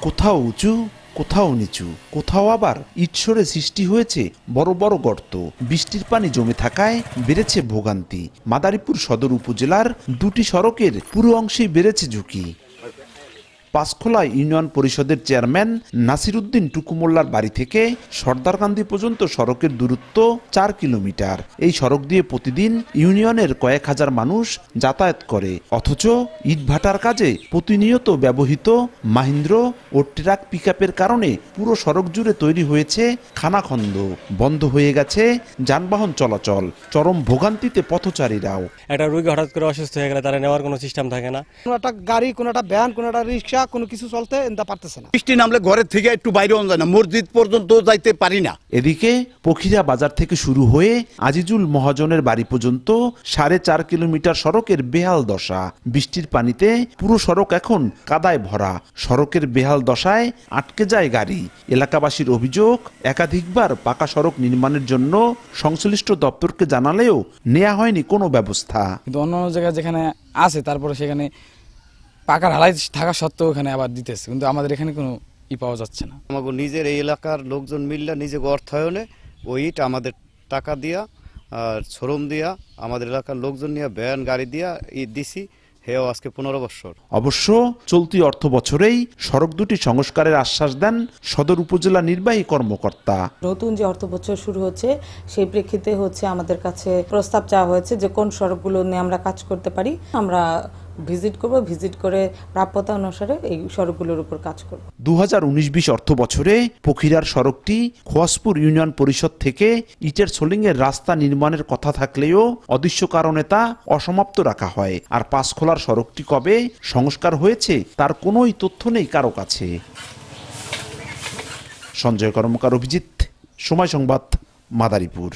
কোথাও উঁচু, কোথাও নিচু, কোথাও আবার ইটসরে সৃষ্টি হয়েছে বড় বড় গর্ত। বৃষ্টির পানি জমে থাকায় বেড়েছে ভোগান্তি। মাদারীপুর সদর উপজেলার দুটি সড়কের পুরো অংশেই বেড়েছে ঝুঁকি। পাঁচখোলা ইউনিয়ন পরিষদের চেয়ারম্যান নাসির উদ্দিন টুকু মোল্লার বাড়ি থেকে সর্দারকান্দি পর্যন্ত সড়কের দূরত্ব 4 কিলোমিটার। এই সড়ক দিয়ে প্রতিদিন ইউনিয়নের কয়েক হাজার মানুষ যাতায়াত করে, অথচ ইটভাটার কাজে প্রতিনিয়ত ব্যবহৃত মাহিন্দ্র ও ট্রাক পিকআপের কারণে পুরো সড়ক জুড়ে তৈরি হয়েছে খানাখন্দ। বন্ধ হয়ে গেছে যানবাহন চলাচল। চরম ভোগান্তিতে পথচারীরাও। একটা রোগী হঠাৎ করে অসুস্থ হয়ে গেলে তারা নেওয়ার কোনো সিস্টেম থাকে না। কোনো একটা গাড়ি, কোনো একটা ভ্যান, কোনো একটা রিক্সা, কোনো কিছু চলতে পারতেছে না। বৃষ্টি নামলে ঘরের থেকে একটু বাইরেও যায় না, মসজিদ পর্যন্ত যাইতে পারি না। এদিকে পখিরা বাজার থেকে শুরু হয়ে আজিজুল মহাজনের বাড়ি পর্যন্ত 4.5 কিলোমিটার সড়কের বেহাল দশা। বৃষ্টির পানিতে পুরো সড়ক এখন কাদায় ভরা। সড়কের বেহাল দশায় আটকে যায় গাড়ি। এলাকাবাসীর অভিযোগ, একাধিকবার পাকা সড়ক নির্মাণের জন্য সংশ্লিষ্ট দপ্তরকে জানালেও নেওয়া হয়নি কোনো ব্যবস্থা। কিন্তু অন্য জায়গায় যেখানে আছে তারপরে সেখানে পাকা ঢালাই থাকা সত্ত্বেও এখানে আবার দিতেছে, কিন্তু আমাদের এখানে কোনো পাওয়া যাচ্ছে না। আমাদের নিজের এই এলাকার লোকজন মিললে নিজে অর্থায়নে ওই ইট আমাদের টাকা দিয়া আর শ্রম দিয়া আমাদের এলাকার লোকজন নিয়ে ভ্যান গাড়ি দিয়া ইট দিছি। হেও আজকে 15 বছর। অবশ্য চলতি অর্থ বছরেই সড়ক দুটি সংস্কারের আশ্বাস দেন সদর উপজেলা নির্বাহী কর্মকর্তা। নতুন যে অর্থ বছর শুরু হচ্ছে সেই প্রেক্ষিতে আমাদের কাছে প্রস্তাব চাওয়া হয়েছে যে কোন সড়কগুলো নিয়ে আমরা কাজ করতে পারি। আমরা ভিজিট করে প্রাপ্যতা অনুসারে এই সড়কগুলোর উপর কাজ করব। 2019-20 অর্থ বছরে পখিরার সড়কটি খোয়াসপুর ইউনিয়ন পরিষদ থেকে ইটের সোলিংয়ের রাস্তা নির্মাণের কথা থাকলেও অদৃশ্য কারণে তা অসমাপ্ত রাখা হয়। আর পাঁচখোলার সড়কটি কবে সংস্কার হয়েছে তার কোনোই তথ্য নেই কারো কাছে। সঞ্জয় কর্মকার, অভিজিৎ, সময় সংবাদ, মাদারীপুর।